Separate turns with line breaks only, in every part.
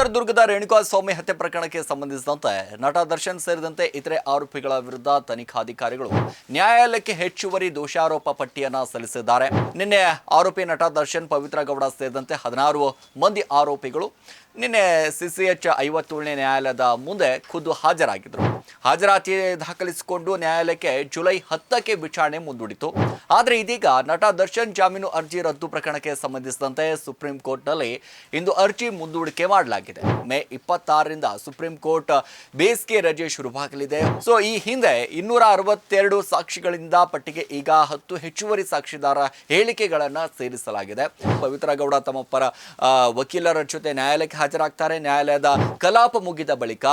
ಚಿತ್ರದುರ್ಗದ ರೇಣುಕಾಸ್ವಾಮಿ ಹತ್ಯೆ ಪ್ರಕರಣಕ್ಕೆ ಸಂಬಂಧಿಸಿದಂತೆ ನಟ ದರ್ಶನ್ ಸೇರಿದಂತೆ ಇತರೆ ಆರೋಪಿಗಳ ವಿರುದ್ಧ ತನಿಖಾಧಿಕಾರಿಗಳು ನ್ಯಾಯಾಲಯಕ್ಕೆ ಹೆಚ್ಚುವರಿ ದೋಷಾರೋಪ ಪಟ್ಟಿಯನ್ನು ಸಲ್ಲಿಸಿದ್ದಾರೆ. ನಿನ್ನೆ ಆರೋಪಿ ನಟ ದರ್ಶನ್, ಪವಿತ್ರ ಗೌಡ ಸೇರಿದಂತೆ 16 ಮಂದಿ ಆರೋಪಿಗಳು ನಿನ್ನೆ CCH 57ನೇ ನ್ಯಾಯಾಲಯದ ಮುಂದೆ ಖುದ್ದು ಹಾಜರಾಗಿದ್ದರು. ಹಾಜರಾತಿ ದಾಖಲಿಸಿಕೊಂಡು ನ್ಯಾಯಾಲಯಕ್ಕೆ ಜುಲೈ 10ಕ್ಕೆ ವಿಚಾರಣೆ ಮುಂದೂಡಿತು. ಆದರೆ ಇದೀಗ ನಟ ದರ್ಶನ್ ಜಾಮೀನು ಅರ್ಜಿ ರದ್ದು ಪ್ರಕರಣಕ್ಕೆ ಸಂಬಂಧಿಸಿದಂತೆ ಸುಪ್ರೀಂ ಕೋರ್ಟ್ನಲ್ಲಿ ಇಂದು ಅರ್ಜಿ ಮುಂದೂಡಿಕೆ ಮಾಡಲಾಗಿದೆ. ಮೇ 26ರಿಂದ ಸುಪ್ರೀಂ ಕೋರ್ಟ್ ಬೇಸಿಗೆ ರಜೆ ಶುರುವಾಗಲಿದೆ. ಸೊ ಈ ಹಿಂದೆ 262 ಸಾಕ್ಷಿಗಳಿಂದ ಪಟ್ಟಿಗೆ ಈಗ 10 ಹೆಚ್ಚುವರಿ ಸಾಕ್ಷಿದಾರ ಹೇಳಿಕೆಗಳನ್ನು ಸೇರಿಸಲಾಗಿದೆ. ಪವಿತ್ರ ಗೌಡ ತಮ್ಮ ಪರ ವಕೀಲರ ಜೊತೆ ನ್ಯಾಯಾಲಯಕ್ಕೆ ಹಾಜರಾಗ್ತಾರೆ. ನ್ಯಾಯಾಲಯದ ಕಲಾಪ ಮುಗಿದ ಬಳಿಕ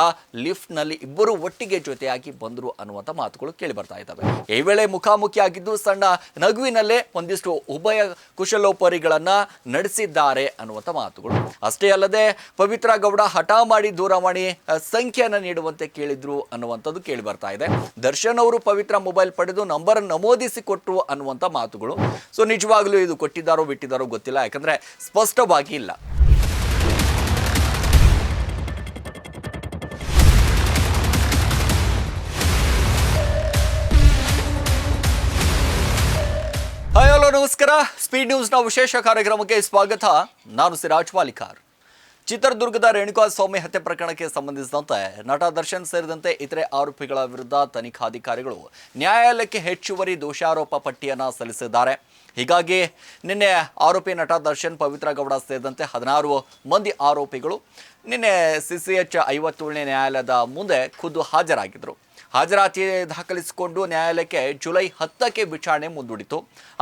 ಲಿಫ್ಟ್ ನಲ್ಲಿ ಇಬ್ಬರು ಒಟ್ಟಿಗೆ ಜೊತೆಯಾಗಿ ಬಂದರು ಅನ್ನುವಂಥ ಮಾತುಗಳು ಕೇಳಿ ಬರ್ತಾ ಇದ್ದಾವೆ. ಈ ವೇಳೆ ಮುಖಾಮುಖಿಯಾಗಿದ್ದು ಸಣ್ಣ ನಗುವಿನಲ್ಲೇ ಒಂದಿಷ್ಟು ಉಭಯ ಕುಶಲೋಪರಿಗಳನ್ನ ನಡೆಸಿದ್ದಾರೆ ಅನ್ನುವಂಥ ಮಾತುಗಳು. ಅಷ್ಟೇ ಅಲ್ಲದೆ ಪವಿತ್ರ ಗೌಡ ಹಠ ಮಾಡಿ ದೂರವಾಣಿ ಸಂಖ್ಯೆಯನ್ನು ನೀಡುವಂತೆ ಕೇಳಿದ್ರು ಅನ್ನುವಂಥದ್ದು ಕೇಳಿ ಬರ್ತಾ ಇದೆ. ದರ್ಶನ್ ಅವರು ಪವಿತ್ರ ಮೊಬೈಲ್ ಪಡೆದು ನಂಬರ್ ನಮೂದಿಸಿ ಕೊಟ್ಟರು ಅನ್ನುವಂಥ ಮಾತುಗಳು. ಸೊ ನಿಜವಾಗ್ಲೂ ಇದು ಕೊಟ್ಟಿದ್ದಾರೋ ಬಿಟ್ಟಿದ್ದಾರೋ ಗೊತ್ತಿಲ್ಲ, ಯಾಕಂದ್ರೆ ಸ್ಪಷ್ಟವಾಗಿ ಇಲ್ಲ. ಹಲೋ ನಮಸ್ಕಾರ, ಸ್ಪೀಡ್ ನ್ಯೂಸ್ನ ವಿಶೇಷ ಕಾರ್ಯಕ್ರಮಕ್ಕೆ ಸ್ವಾಗತ. ನಾನು ಸಿರಾಜ್ ವಾಲಿಕಾರ್. ಚಿತ್ರದುರ್ಗದ ರೇಣುಕಾಸ್ವಾಮಿ ಹತ್ಯೆ ಪ್ರಕರಣಕ್ಕೆ ಸಂಬಂಧಿಸಿದಂತೆ ನಟ ದರ್ಶನ್ ಸೇರಿದಂತೆ ಇತರೆ ಆರೋಪಿಗಳ ವಿರುದ್ಧ ತನಿಖಾಧಿಕಾರಿಗಳು ನ್ಯಾಯಾಲಯಕ್ಕೆ ಹೆಚ್ಚುವರಿ ದೋಷಾರೋಪ ಪಟ್ಟಿಯನ್ನು ಸಲ್ಲಿಸಿದ್ದಾರೆ. ಹೀಗಾಗಿ ನಿನ್ನೆ ಆರೋಪಿ ನಟ ದರ್ಶನ್, ಪವಿತ್ರ ಗೌಡ ಸೇರಿದಂತೆ 16 ಮಂದಿ ಆರೋಪಿಗಳು ನಿನ್ನೆ CCH 57ನೇ ನ್ಯಾಯಾಲಯದ ಮುಂದೆ ಖುದ್ದು ಹಾಜರಾಗಿದ್ದರು. ಹಾಜರಾತಿ ದಾಖಲಿಸಿಕೊಂಡು ನ್ಯಾಯಾಲಯಕ್ಕೆ ಜುಲೈ 10ಕ್ಕೆ ವಿಚಾರಣೆ ಮುಂದೂಡಿತು.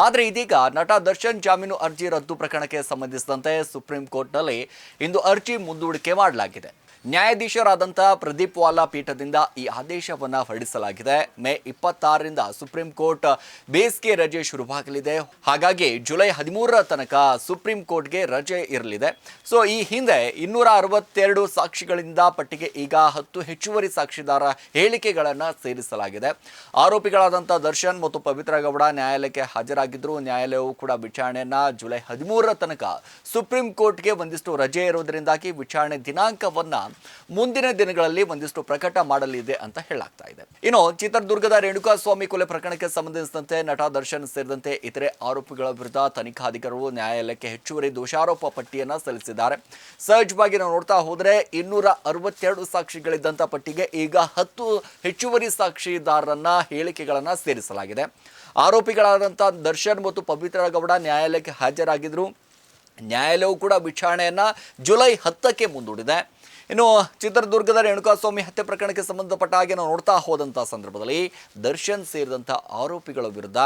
ಆದರೆ ಇದೀಗ ನಟ ದರ್ಶನ್ ಜಾಮೀನು ಅರ್ಜಿ ರದ್ದು ಪ್ರಕರಣಕ್ಕೆ ಸಂಬಂಧಿಸಿದಂತೆ ಸುಪ್ರೀಂ ಕೋರ್ಟ್ನಲ್ಲಿ ಇಂದು ಅರ್ಜಿ ಮುಂದೂಡಿಕೆ ಮಾಡಲಾಗಿದೆ. ನ್ಯಾಯಾಧೀಶರಾದಂಥ ಪ್ರದೀಪ್ ವಾಲಾ ಪೀಠದಿಂದ ಈ ಆದೇಶವನ್ನು ಹೊರಡಿಸಲಾಗಿದೆ. ಮೇ 26ರಿಂದ ಸುಪ್ರೀಂ ಕೋರ್ಟ್ ಬೇಸಿಗೆ ರಜೆ ಶುರುವಾಗಲಿದೆ. ಹಾಗಾಗಿ ಜುಲೈ 13ರ ತನಕ ಸುಪ್ರೀಂ ಕೋರ್ಟ್ಗೆ ರಜೆ ಇರಲಿದೆ. ಸೊ ಈ ಹಿಂದೆ 262 ಸಾಕ್ಷಿಗಳಿಂದ ಪಟ್ಟಿಗೆ ಈಗ 10 ಹೆಚ್ಚುವರಿ ಸಾಕ್ಷಿದಾರ ಹೇಳಿಕೆಗಳನ್ನು ಸೇರಿಸಲಾಗಿದೆ. ಆರೋಪಿಗಳಾದಂಥ ದರ್ಶನ್ ಮತ್ತು ಪವಿತ್ರ ಗೌಡ ನ್ಯಾಯಾಲಯಕ್ಕೆ ಹಾಜರಾಗಿದ್ದರು. ನ್ಯಾಯಾಲಯವು ಕೂಡ ವಿಚಾರಣೆಯನ್ನ ಜುಲೈ 13ರ ತನಕ ಸುಪ್ರೀಂ ಕೋರ್ಟ್ಗೆ ಒಂದಿಷ್ಟು ರಜೆ ಇರೋದ್ರಿಂದಾಗಿ ವಿಚಾರಣೆ ದಿನಾಂಕವನ್ನ ಮುಂದಿನ ದಿನಗಳಲ್ಲಿ ಒಂದಿಷ್ಟು ಪ್ರಕಟ ಮಾಡಲಿದೆ ಅಂತ ಹೇಳಲಾಗ್ತಾ ಇದೆ. ಇನ್ನು ಚಿತ್ರದುರ್ಗದ ರೇಣುಕಾಸ್ವಾಮಿ ಕೊಲೆ ಪ್ರಕರಣಕ್ಕೆ ಸಂಬಂಧಿಸಿದಂತೆ ನಟ ದರ್ಶನ್ ಸೇರಿದಂತೆ ಇತರೆ ಆರೋಪಿಗಳ ವಿರುದ್ಧ ತನಿಖಾಧಿಕಾರಿಗಳು ನ್ಯಾಯಾಲಯಕ್ಕೆ ಹೆಚ್ಚುವರಿ ದೋಷಾರೋಪ ಪಟ್ಟಿಯನ್ನು ಸಲ್ಲಿಸಿದ್ದಾರೆ. ಸಹಜವಾಗಿ ನಾವು ನೋಡ್ತಾ ಹೋದ್ರೆ 262 ಸಾಕ್ಷಿಗಳಿದ್ದಂಥ ಪಟ್ಟಿಗೆ ಈಗ 10 ಹೆಚ್ಚುವರಿ ಸಾಕ್ಷಿದಾರರನ್ನ ಹೇಳಿಕೆಗಳನ್ನ ಸೇರಿಸಲಾಗಿದೆ. ಆರೋಪಿಗಳಾದಂಥ ದರ್ಶನ್ ಮತ್ತು ಪವಿತ್ರ ಗೌಡ ನ್ಯಾಯಾಲಯಕ್ಕೆ ಹಾಜರಾಗಿದ್ರು. ನ್ಯಾಯಾಲಯವು ಕೂಡ ವಿಚಾರಣೆಯನ್ನ ಜುಲೈ 10ಕ್ಕೆ ಮುಂದೂಡಿದೆ. ಇನ್ನು ಚಿತ್ರದುರ್ಗದ ರೇಣುಕಾಸ್ವಾಮಿ ಹತ್ಯೆ ಪ್ರಕರಣಕ್ಕೆ ಸಂಬಂಧಪಟ್ಟ ಹಾಗೆ ನಾವು ನೋಡ್ತಾ ಹೋದಂಥ ಸಂದರ್ಭದಲ್ಲಿ ದರ್ಶನ್ ಸೇರಿದಂಥ ಆರೋಪಿಗಳ ವಿರುದ್ಧ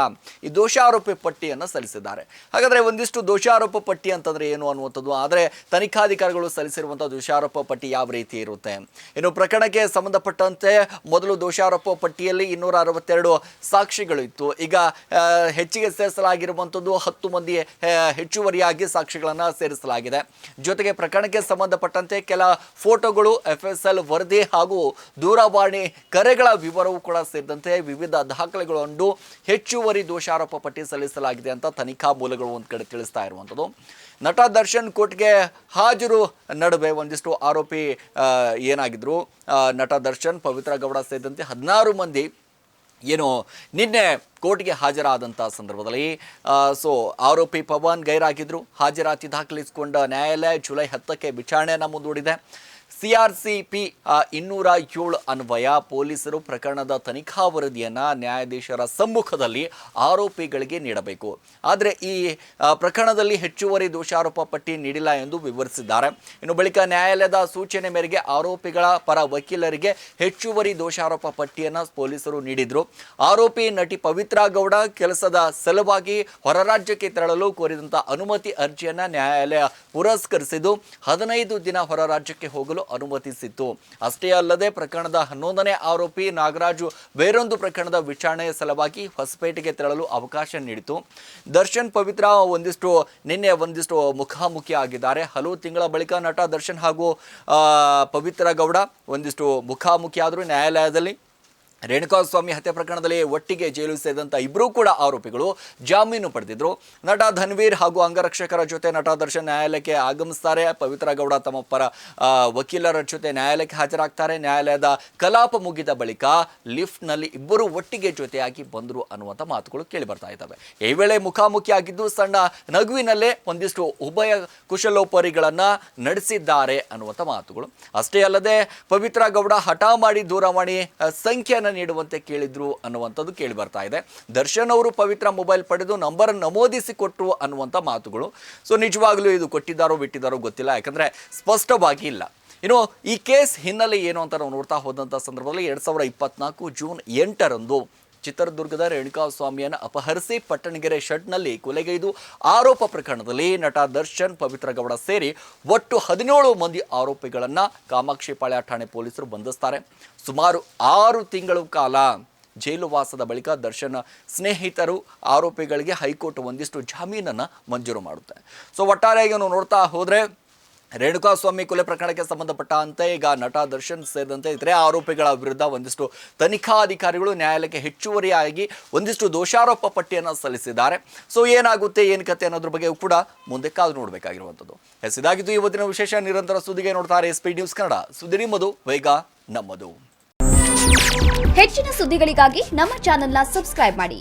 ಈ ದೋಷಾರೋಪ ಪಟ್ಟಿಯನ್ನು ಸಲ್ಲಿಸಿದ್ದಾರೆ. ಹಾಗಾದರೆ ಒಂದಿಷ್ಟು ದೋಷಾರೋಪ ಪಟ್ಟಿ ಅಂತಂದರೆ ಏನು ಅನ್ನುವಂಥದ್ದು, ಆದರೆ ತನಿಖಾಧಿಕಾರಿಗಳು ಸಲ್ಲಿಸಿರುವಂಥ ದೋಷಾರೋಪ ಪಟ್ಟಿ ಯಾವ ರೀತಿ ಇರುತ್ತೆ? ಇನ್ನು ಪ್ರಕರಣಕ್ಕೆ ಸಂಬಂಧಪಟ್ಟಂತೆ ಮೊದಲು ದೋಷಾರೋಪ ಪಟ್ಟಿಯಲ್ಲಿ 262 ಸಾಕ್ಷಿಗಳು ಇತ್ತು. ಈಗ ಹೆಚ್ಚಿಗೆ ಸೇರಿಸಲಾಗಿರುವಂಥದ್ದು 10 ಮಂದಿ ಹೆಚ್ಚುವರಿಯಾಗಿ ಸಾಕ್ಷಿಗಳನ್ನು ಸೇರಿಸಲಾಗಿದೆ. ಜೊತೆಗೆ ಪ್ರಕರಣಕ್ಕೆ ಸಂಬಂಧಪಟ್ಟಂತೆ ಕೆಲ ಫೋಟೋಗಳು, FSL ವರದಿ ಹಾಗೂ ದೂರವಾಣಿ ಕರೆಗಳ ವಿವರವೂ ಕೂಡ ಸೇರಿದಂತೆ ವಿವಿಧ ದಾಖಲೆಗಳನ್ನು ಹೆಚ್ಚುವರಿ ದೋಷಾರೋಪ ಪಟ್ಟಿ ಸಲ್ಲಿಸಲಾಗಿದೆ ಅಂತ ತನಿಖಾ ಮೂಲಗಳು ಒಂದು ಕಡೆ ತಿಳಿಸ್ತಾ ಇರುವಂಥದ್ದು. ನಟ ದರ್ಶನ್ ಕೋರ್ಟ್ಗೆ ಹಾಜರು ನಡುವೆ ಒಂದಿಷ್ಟು ಆರೋಪಿ ಏನಾಗಿದ್ರು, ನಟ ದರ್ಶನ್, ಪವಿತ್ರ ಗೌಡ ಸೇರಿದಂತೆ 16 ಮಂದಿ ಏನು ನಿನ್ನೆ ಕೋರ್ಟ್ಗೆ ಹಾಜರಾದಂಥ ಸಂದರ್ಭದಲ್ಲಿ ಆರೋಪಿ ಪವನ್ ಗೈರಾಗಿದ್ದರು. ಹಾಜರಾತಿ ದಾಖಲಿಸಿಕೊಂಡ ನ್ಯಾಯಾಲಯ ಜುಲೈ 10ಕ್ಕೆ ವಿಚಾರಣೆಯನ್ನು ಮುಂದೂಡಿದೆ. CRCP 207 ಅನ್ವಯ ಪೊಲೀಸರು ಪ್ರಕರಣದ ತನಿಖಾ ವರದಿಯನ್ನು ನ್ಯಾಯಾಧೀಶರ ಸಮ್ಮುಖದಲ್ಲಿ ಆರೋಪಿಗಳಿಗೆ ನೀಡಬೇಕು. ಆದರೆ ಈ ಪ್ರಕರಣದಲ್ಲಿ ಹೆಚ್ಚುವರಿ ದೋಷಾರೋಪ ಪಟ್ಟಿ ನೀಡಿಲ್ಲ ಎಂದು ವಿವರಿಸಿದ್ದಾರೆ. ಇನ್ನು ಬಳಿಕ ನ್ಯಾಯಾಲಯದ ಸೂಚನೆ ಮೇರೆಗೆ ಆರೋಪಿಗಳ ಪರ ವಕೀಲರಿಗೆ ಹೆಚ್ಚುವರಿ ದೋಷಾರೋಪ ಪಟ್ಟಿಯನ್ನು ಪೊಲೀಸರು ನೀಡಿದರು. ಆರೋಪಿ ನಟಿ ಪವಿತ್ರ ಗೌಡ ಕೆಲಸದ ಸಲುವಾಗಿ ಹೊರರಾಜ್ಯಕ್ಕೆ ತೆರಳಲು ಕೋರಿದಂಥ ಅನುಮತಿ ಅರ್ಜಿಯನ್ನು ನ್ಯಾಯಾಲಯ ಪುರಸ್ಕರಿಸಿದ್ದು 15 ದಿನ ಹೊರರಾಜ್ಯಕ್ಕೆ ಹೋಗಲು ಅನುಮತಿಸಿತ್ತು. ಅಷ್ಟೇ ಅಲ್ಲದೆ ಪ್ರಕರಣದ 11ನೇ ಆರೋಪಿ ನಾಗರಾಜು ಬೇರೊಂದು ಪ್ರಕರಣದ ವಿಚಾರಣೆಯ ಸಲುವಾಗಿ ಹೊಸಪೇಟೆಗೆ ತೆರಳಲು ಅವಕಾಶ ನೀಡಿತು. ದರ್ಶನ್, ಪವಿತ್ರ ನಿನ್ನೆ ಒಂದಿಷ್ಟು ಮುಖಾಮುಖಿ ಆಗಿದ್ದಾರೆ. ಹಲವು ತಿಂಗಳ ಬಳಿಕ ನಟ ದರ್ಶನ್ ಹಾಗೂ ಪವಿತ್ರ ಗೌಡ ಒಂದಿಷ್ಟು ಮುಖಾಮುಖಿ ಆದರೂ ನ್ಯಾಯಾಲಯದಲ್ಲಿ. ರೇಣುಕಾಸ್ವಾಮಿ ಹತ್ಯೆ ಪ್ರಕರಣದಲ್ಲಿ ಒಟ್ಟಿಗೆ ಜೈಲು ಸೇರಿದಂಥ ಇಬ್ಬರೂ ಕೂಡ ಆರೋಪಿಗಳು ಜಾಮೀನು ಪಡೆದಿದ್ರು. ನಟ ಧನ್ವೀರ್ ಹಾಗೂ ಅಂಗರಕ್ಷಕರ ಜೊತೆ ನಟ ದರ್ಶನ್ ನ್ಯಾಯಾಲಯಕ್ಕೆ ಆಗಮಿಸ್ತಾರೆ. ಪವಿತ್ರ ಗೌಡ ತಮ್ಮ ಪರ ವಕೀಲರ ಜೊತೆ ನ್ಯಾಯಾಲಯಕ್ಕೆ ಹಾಜರಾಗ್ತಾರೆ. ನ್ಯಾಯಾಲಯದ ಕಲಾಪ ಮುಗಿದ ಬಳಿಕ ಲಿಫ್ಟ್ನಲ್ಲಿ ಇಬ್ಬರು ಒಟ್ಟಿಗೆ ಜೊತೆಯಾಗಿ ಬಂದರು ಅನ್ನುವಂಥ ಮಾತುಗಳು ಕೇಳಿ ಬರ್ತಾ ಇದ್ದಾವೆ. ಈ ವೇಳೆ ಮುಖಾಮುಖಿ ಆಗಿದ್ದು ಸಣ್ಣ ನಗುವಿನಲ್ಲೇ ಒಂದಿಷ್ಟು ಉಭಯ ಕುಶಲೋಪರಿಗಳನ್ನು ನಡೆಸಿದ್ದಾರೆ ಅನ್ನುವಂಥ ಮಾತುಗಳು. ಅಷ್ಟೇ ಅಲ್ಲದೆ ಪವಿತ್ರ ಗೌಡ ಹಠ ಮಾಡಿ ದೂರವಾಣಿ ಸಂಖ್ಯೆಯನ್ನು ನೀಡುವಂತೆ ಕೇಳಿದ್ರು ಅನ್ನುವಂಥದ್ದು ಕೇಳಿ ಬರ್ತಾ ಇದೆ. ದರ್ಶನ್ ಅವರು ಪವಿತ್ರ ಮೊಬೈಲ್ ಪಡೆದು ನಂಬರ್ ನಮೂದಿಸಿ ಕೊಟ್ಟರು ಅನ್ನುವಂಥ ಮಾತುಗಳು. ಸೊ ನಿಜವಾಗ್ಲೂ ಇದು ಕೊಟ್ಟಿದ್ದಾರೋ ಬಿಟ್ಟಿದ್ದಾರೋ ಗೊತ್ತಿಲ್ಲ, ಯಾಕಂದ್ರೆ ಸ್ಪಷ್ಟವಾಗಿ ಇಲ್ಲ. ಇನ್ನು ಈ ಕೇಸ್ ಹಿನ್ನೆಲೆ ಏನು ಅಂತ ನಾವು ನೋಡ್ತಾ ಹೋದಂಥ ಸಂದರ್ಭದಲ್ಲಿ 2024 ಜೂನ್ 8ರಂದು ಚಿತ್ರದುರ್ಗದ ರೇಣುಕಾಸ್ವಾಮಿಯನ್ನು ಅಪಹರಿಸಿ ಪಟ್ಟಣಗೆರೆ ಶೆಡ್ನಲ್ಲಿ ಕೊಲೆಗೈದು ಆರೋಪ ಪ್ರಕರಣದಲ್ಲಿ ನಟ ದರ್ಶನ್ ಪವಿತ್ರ ಗೌಡ ಸೇರಿ ಒಟ್ಟು 17 ಮಂದಿ ಆರೋಪಿಗಳನ್ನು ಕಾಮಾಕ್ಷಿಪಾಳ್ಯ ಠಾಣೆ ಪೊಲೀಸರು ಬಂಧಿಸ್ತಾರೆ. ಸುಮಾರು 6 ತಿಂಗಳ ಕಾಲ ಜೈಲು ವಾಸದ ಬಳಿಕ ದರ್ಶನ್ ಸ್ನೇಹಿತರು ಆರೋಪಿಗಳಿಗೆ ಹೈಕೋರ್ಟ್ ಒಂದಿಷ್ಟು ಜಾಮೀನನ್ನು ಮಂಜೂರು ಮಾಡುತ್ತೆ. ಸೊ ಒಟ್ಟಾರೆಯಾಗಿ ನಾವು ನೋಡ್ತಾ ಹೋದರೆ ರೇಣುಕಾಸ್ವಾಮಿ ಕೊಲೆ ಪ್ರಕರಣಕ್ಕೆ ಸಂಬಂಧಪಟ್ಟಂತೆ ಈಗ ನಟ ದರ್ಶನ್ ಸೇರಿದಂತೆ ಇತರೆ ಆರೋಪಿಗಳ ವಿರುದ್ಧ ಒಂದಿಷ್ಟು ತನಿಖಾಧಿಕಾರಿಗಳು ನ್ಯಾಯಾಲಯಕ್ಕೆ ಹೆಚ್ಚುವರಿಯಾಗಿ ಒಂದಿಷ್ಟು ದೋಷಾರೋಪ ಪಟ್ಟಿಯನ್ನು ಸಲ್ಲಿಸಿದ್ದಾರೆ. ಸೊ ಏನಾಗುತ್ತೆ ಏನು ಕತೆ ಅನ್ನೋದ್ರ ಬಗ್ಗೆ ಕೂಡ ಮುಂದೆ ಕಾದು ನೋಡಬೇಕಾಗಿರುವಂಥದ್ದು. ಇದಾಗಿದ್ದು ಇವತ್ತಿನ ವಿಶೇಷ. ನಿರಂತರ ಸುದ್ದಿಗೆ ನೋಡ್ತಾರೆ SP ನ್ಯೂಸ್ ಕನ್ನಡ. ಸುದ್ದಿ ನಿಮ್ಮದು, ವೇಗ ನಮ್ಮದು.
ಹೆಚ್ಚಿನ ಸುದ್ದಿಗಳಿಗಾಗಿ ನಮ್ಮ ಚಾನೆಲ್ನ ಸಬ್ಸ್ಕ್ರೈಬ್ ಮಾಡಿ.